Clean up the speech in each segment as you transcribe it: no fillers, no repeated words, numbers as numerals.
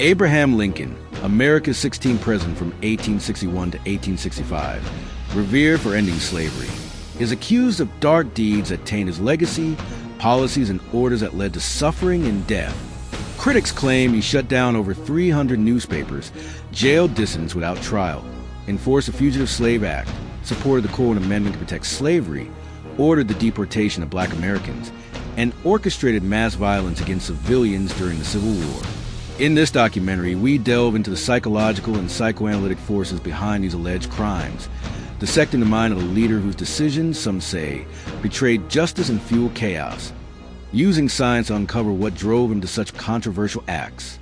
Abraham Lincoln, America's 16th president from 1861 to 1865, revered for ending slavery, is accused of dark deeds that taint his legacy, policies, and orders that led to suffering and death. Critics claim he shut down over 300 newspapers, jailed dissidents without trial, enforced the Fugitive Slave Act, supported the Corwin Amendment to protect slavery, ordered the deportation of black Americans, and orchestrated mass violence against civilians during the Civil War. In this documentary, we delve into the psychological and psychoanalytic forces behind these alleged crimes, dissecting the mind of a leader whose decisions, some say, betrayed justice and fueled chaos, using science to uncover what drove him to such controversial acts.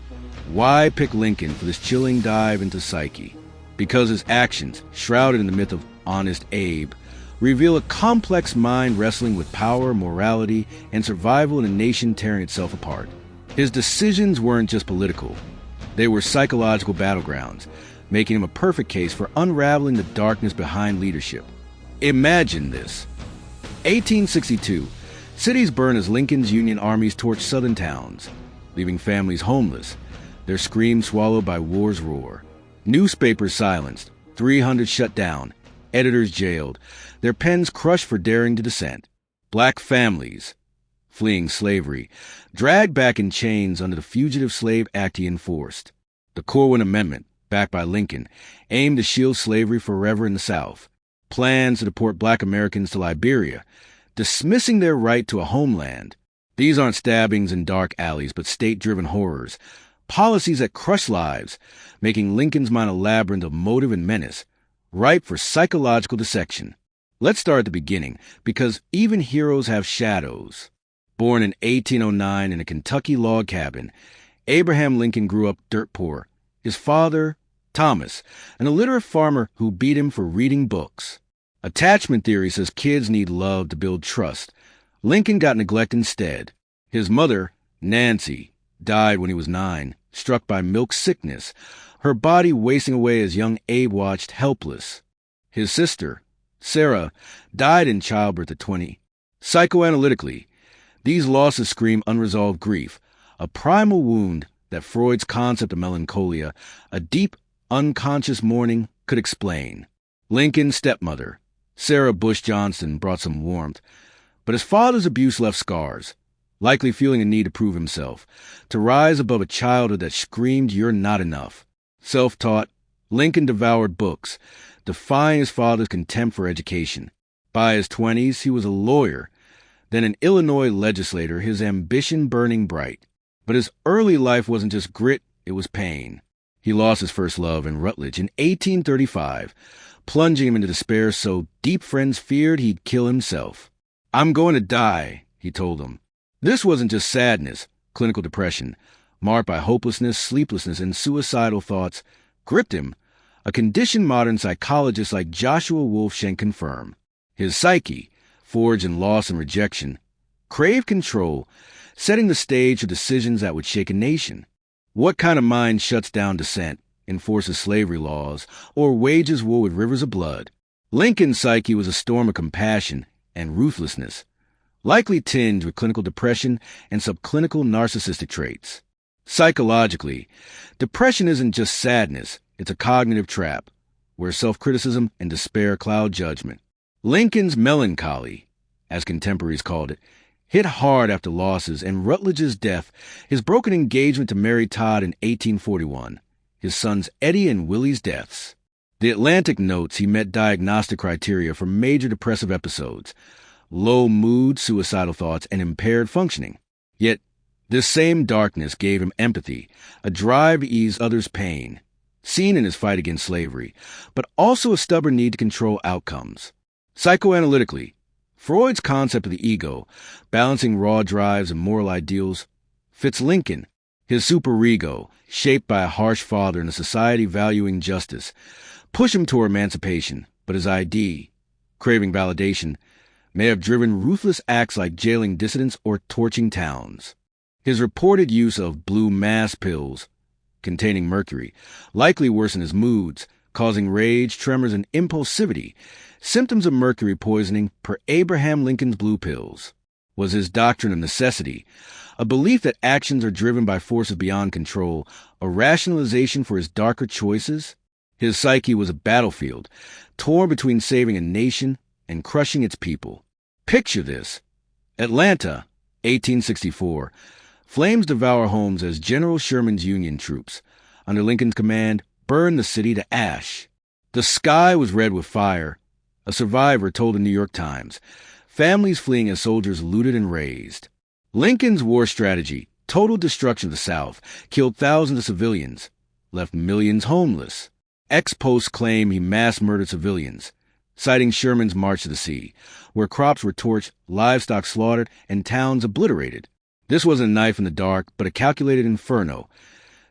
Why pick Lincoln for this chilling dive into Psyche? Because his actions, shrouded in the myth of Honest Abe, reveal a complex mind wrestling with power, morality, and survival in a nation tearing itself apart. His decisions weren't just political. They were psychological battlegrounds, making him a perfect case for unraveling the darkness behind leadership. Imagine this. 1862. Cities burn as Lincoln's Union armies torch southern towns, leaving families homeless, their screams swallowed by war's roar. Newspapers silenced, 300 shut down, editors jailed, their pens crushed for daring to dissent. Black families, fleeing slavery, dragged back in chains under the Fugitive Slave Act he enforced. The Corwin Amendment, backed by Lincoln, aimed to shield slavery forever in the South. Plans to deport black Americans to Liberia, dismissing their right to a homeland. These aren't stabbings in dark alleys, but state-driven horrors. Policies that crush lives, making Lincoln's mind a labyrinth of motive and menace, ripe for psychological dissection. Let's start at the beginning, because even heroes have shadows. Born in 1809 in a Kentucky log cabin, Abraham Lincoln grew up dirt poor. His father, Thomas, an illiterate farmer who beat him for reading books. Attachment theory says kids need love to build trust. Lincoln got neglect instead. His mother, Nancy, died when he was 9, struck by milk sickness, her body wasting away as young Abe watched helpless. His sister, Sarah, died in childbirth at 20. Psychoanalytically, these losses scream unresolved grief, a primal wound that Freud's concept of melancholia, a deep, unconscious mourning, could explain. Lincoln's stepmother, Sarah Bush Johnston, brought some warmth, but his father's abuse left scars, likely feeling a need to prove himself, to rise above a childhood that screamed, "You're not enough." Self-taught, Lincoln devoured books, defying his father's contempt for education. By his 20s, he was a lawyer, then an Illinois legislator, his ambition burning bright. But his early life wasn't just grit, it was pain. He lost his first love in Rutledge in 1835, plunging him into despair so deep friends feared he'd kill himself. "I'm going to die," he told them. This wasn't just sadness, clinical depression, marked by hopelessness, sleeplessness, and suicidal thoughts, gripped him, a condition modern psychologists like Joshua Wolfshank confirm. His psyche, forged in loss and rejection, craved control, setting the stage for decisions that would shake a nation. What kind of mind shuts down dissent, enforces slavery laws, or wages war with rivers of blood? Lincoln's psyche was a storm of compassion and ruthlessness, likely tinged with clinical depression and subclinical narcissistic traits. Psychologically, depression isn't just sadness, it's a cognitive trap, where self-criticism and despair cloud judgment. Lincoln's melancholy, as contemporaries called it, hit hard after losses and Rutledge's death, his broken engagement to Mary Todd in 1841, his sons Eddie and Willie's deaths. The Atlantic notes he met diagnostic criteria for major depressive episodes, low mood, suicidal thoughts, and impaired functioning. Yet, this same darkness gave him empathy, a drive to ease others' pain, seen in his fight against slavery, but also a stubborn need to control outcomes. Psychoanalytically, Freud's concept of the ego, balancing raw drives and moral ideals, fits Lincoln. His superego, shaped by a harsh father and a society valuing justice, pushed him toward emancipation, but his ID, craving validation, may have driven ruthless acts like jailing dissidents or torching towns. His reported use of blue mass pills, containing mercury, likely worsened his moods, causing rage, tremors, and impulsivity, symptoms of mercury poisoning per Abraham Lincoln's blue pills. Was his doctrine of necessity, a belief that actions are driven by forces beyond control, a rationalization for his darker choices. His psyche was a battlefield, torn between saving a nation and crushing its people. Picture this. Atlanta, 1864. Flames devour homes as General Sherman's Union troops, under Lincoln's command, burned the city to ash. The sky was red with fire. A survivor told the New York Times, families fleeing as soldiers looted and razed. Lincoln's war strategy, total destruction of the South, killed thousands of civilians, left millions homeless. Ex-posts claim he mass murdered civilians, citing Sherman's March to the Sea, where crops were torched, livestock slaughtered, and towns obliterated. This wasn't a knife in the dark, but a calculated inferno,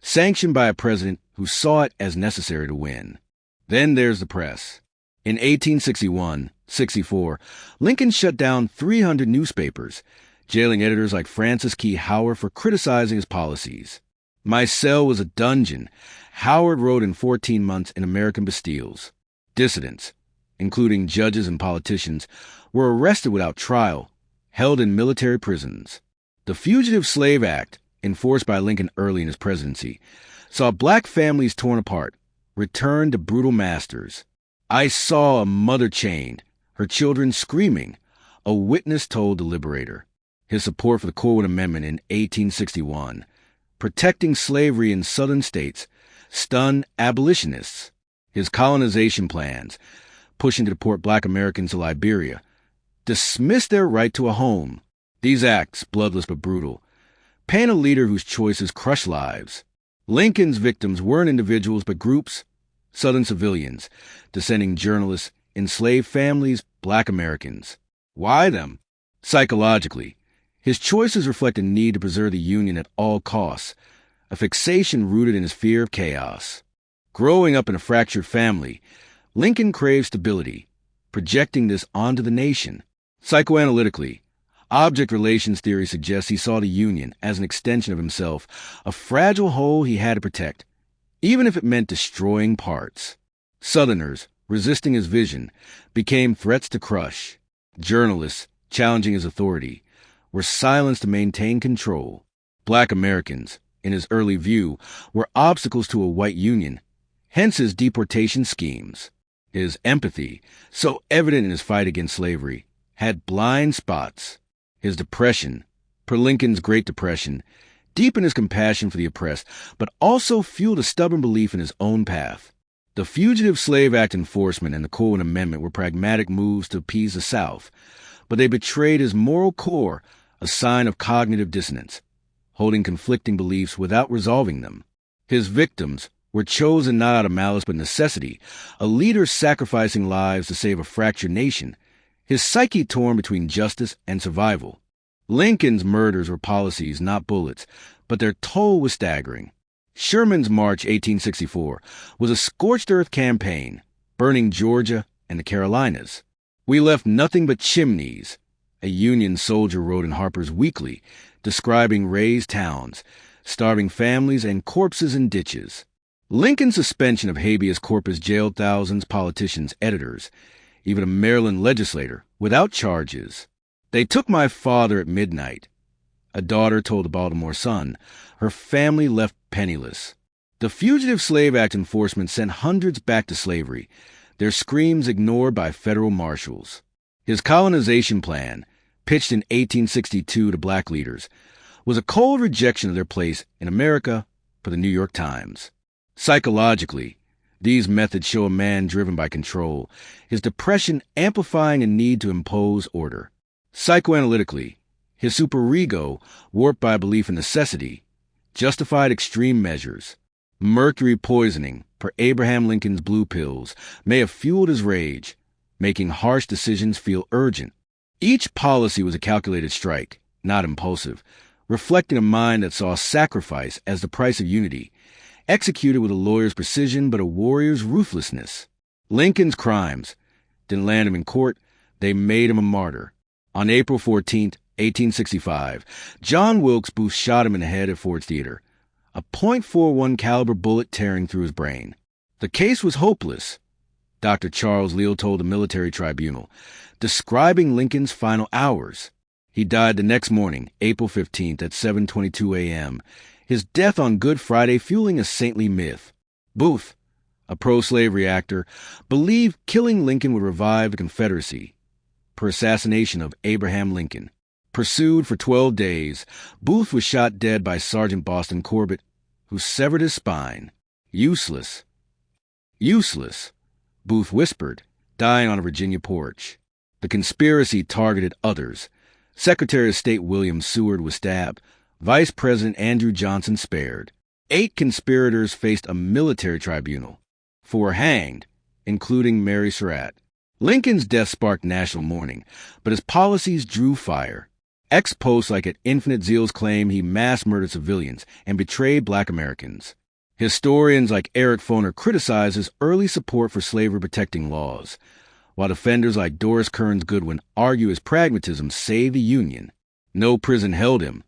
sanctioned by a president who saw it as necessary to win. Then there's the press. In 1861-64, Lincoln shut down 300 newspapers, jailing editors like Francis Key Howard for criticizing his policies. My cell was a dungeon. Howard wrote in 14 months in American Bastilles. Dissidents, including judges and politicians, were arrested without trial, held in military prisons. The Fugitive Slave Act, enforced by Lincoln early in his presidency, saw black families torn apart, returned to brutal masters. I saw a mother chained, her children screaming, a witness told the Liberator. His support for the Corwin Amendment in 1861, protecting slavery in southern states, stunned abolitionists. His colonization plans, pushing to deport black Americans to Liberia, dismissed their right to a home. These acts, bloodless but brutal, paint a leader whose choices crush lives. Lincoln's victims weren't individuals but groups, Southern civilians, dissenting journalists, enslaved families, black Americans. Why them? Psychologically, his choices reflect a need to preserve the Union at all costs, a fixation rooted in his fear of chaos. Growing up in a fractured family, Lincoln craved stability, projecting this onto the nation. Psychoanalytically, object relations theory suggests he saw the Union as an extension of himself, a fragile whole he had to protect, even if it meant destroying parts. Southerners, resisting his vision, became threats to crush. Journalists, challenging his authority, were silenced to maintain control. Black Americans, in his early view, were obstacles to a white Union, hence his deportation schemes. His empathy, so evident in his fight against slavery, had blind spots. His depression, per Lincoln's Great Depression, deepened his compassion for the oppressed, but also fueled a stubborn belief in his own path. The Fugitive Slave Act enforcement and the Corwin Amendment were pragmatic moves to appease the South, but they betrayed his moral core, a sign of cognitive dissonance, holding conflicting beliefs without resolving them. His victims were chosen not out of malice but necessity, a leader sacrificing lives to save a fractured nation, his psyche torn between justice and survival. Lincoln's murders were policies, not bullets, but their toll was staggering. Sherman's March 1864 was a scorched earth campaign, burning Georgia and the Carolinas. We left nothing but chimneys, a Union soldier wrote in Harper's Weekly, describing razed towns, starving families, and corpses in ditches. Lincoln's suspension of habeas corpus jailed thousands, politicians, editors, even a Maryland legislator, without charges. They took my father at midnight. A daughter told the Baltimore Sun. Her family left penniless. The Fugitive Slave Act enforcement sent hundreds back to slavery, their screams ignored by federal marshals. His colonization plan, pitched in 1862 to black leaders, was a cold rejection of their place in America for the New York Times. Psychologically, these methods show a man driven by control, his depression amplifying a need to impose order. Psychoanalytically, his superego, warped by a belief in necessity, justified extreme measures. Mercury poisoning, per Abraham Lincoln's blue pills, may have fueled his rage, making harsh decisions feel urgent. Each policy was a calculated strike, not impulsive, reflecting a mind that saw sacrifice as the price of unity, executed with a lawyer's precision but a warrior's ruthlessness. Lincoln's crimes didn't land him in court, they made him a martyr. On April 14, 1865, John Wilkes Booth shot him in the head at Ford's Theater, a .41 caliber bullet tearing through his brain. The case was hopeless, Dr. Charles Leal told the military tribunal, describing Lincoln's final hours. He died the next morning, April 15th at 7:22 a.m., his death on Good Friday fueling a saintly myth. Booth, a pro-slavery actor, believed killing Lincoln would revive the Confederacy. Per assassination of Abraham Lincoln. Pursued for 12 days, Booth was shot dead by Sergeant Boston Corbett, who severed his spine. Useless. Useless, Booth whispered, dying on a Virginia porch. The conspiracy targeted others. Secretary of State William Seward was stabbed. Vice President Andrew Johnson spared. 8 conspirators faced a military tribunal. 4 hanged, including Mary Surratt. Lincoln's death sparked national mourning, but his policies drew fire. Ex-posts like at Infinite Zeal's claim he mass murdered civilians and betrayed black Americans. Historians like Eric Foner criticize his early support for slavery-protecting laws, while defenders like Doris Kearns Goodwin argue his pragmatism saved the Union. No prison held him,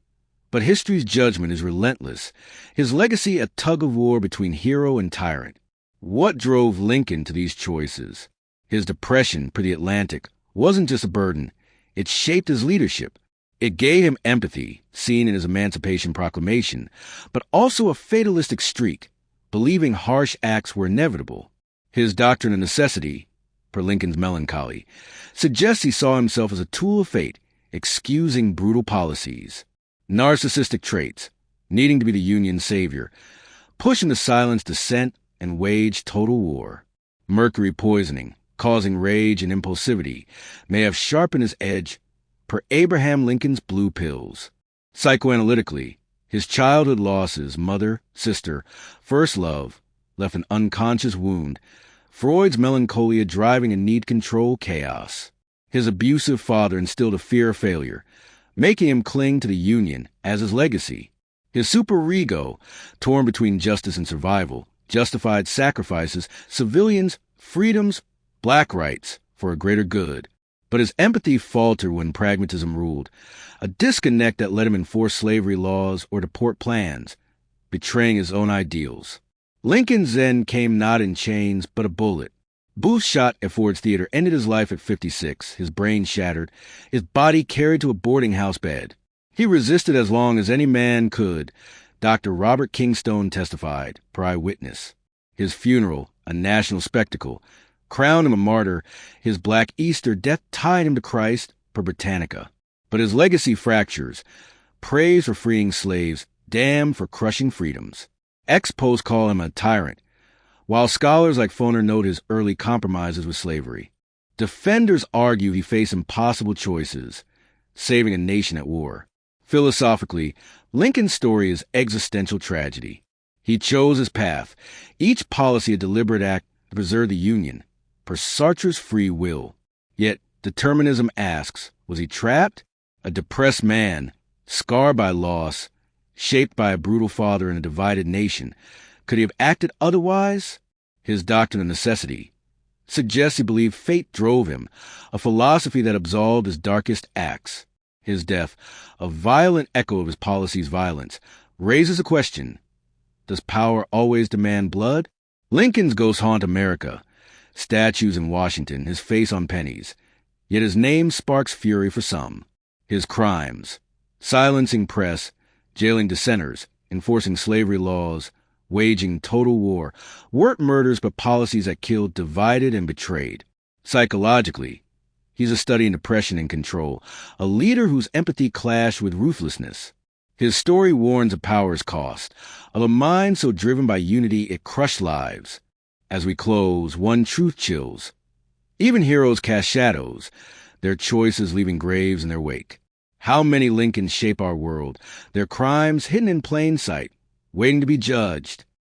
but history's judgment is relentless, his legacy a tug-of-war between hero and tyrant. What drove Lincoln to these choices? His depression per The Atlantic wasn't just a burden, it shaped his leadership. It gave him empathy, seen in his Emancipation Proclamation, but also a fatalistic streak, believing harsh acts were inevitable. His doctrine of necessity, per Lincoln's melancholy, suggests he saw himself as a tool of fate, excusing brutal policies. Narcissistic traits, needing to be the Union's savior, pushing to silence dissent and wage total war. Mercury poisoning, causing rage and impulsivity, may have sharpened his edge per Abraham Lincoln's blue pills. Psychoanalytically, his childhood losses, mother, sister, first love, left an unconscious wound, Freud's melancholia driving a need-control chaos. His abusive father instilled a fear of failure, making him cling to the Union as his legacy. His superego, torn between justice and survival, justified sacrifices, civilians, freedoms, black rights for a greater good. But his empathy faltered when pragmatism ruled, a disconnect that let him enforce slavery laws or deport plans, betraying his own ideals. Lincoln's end came not in chains, but a bullet. Booth's shot at Ford's Theater ended his life at 56, his brain shattered, his body carried to a boarding house bed. He resisted as long as any man could, Dr. Robert Kingstone testified, per eyewitness. His funeral, a national spectacle, crowned him a martyr. His Black Easter death tied him to Christ, per Britannica. But his legacy fractures. Praise for freeing slaves, damn for crushing freedoms. Ex-posts call him a tyrant, while scholars like Foner note his early compromises with slavery. Defenders argue he faced impossible choices, saving a nation at war. Philosophically, Lincoln's story is existential tragedy. He chose his path, each policy a deliberate act to preserve the Union, per Sartre's free will. Yet determinism asks, was he trapped? A depressed man, scarred by loss, shaped by a brutal father and a divided nation. Could he have acted otherwise? His doctrine of necessity suggests he believed fate drove him, a philosophy that absolved his darkest acts. His death, a violent echo of his policy's violence, raises a question. Does power always demand blood? Lincoln's ghosts haunt America. Statues in Washington, his face on pennies. Yet his name sparks fury for some. His crimes, silencing press, jailing dissenters, enforcing slavery laws, waging total war, weren't murders but policies that killed, divided, and betrayed. Psychologically, he's a study in depression and control, a leader whose empathy clashed with ruthlessness. His story warns of power's cost, of a mind so driven by unity it crushed lives. As we close, one truth chills. Even heroes cast shadows, their choices leaving graves in their wake. How many Lincolns shape our world, their crimes hidden in plain sight, waiting to be judged.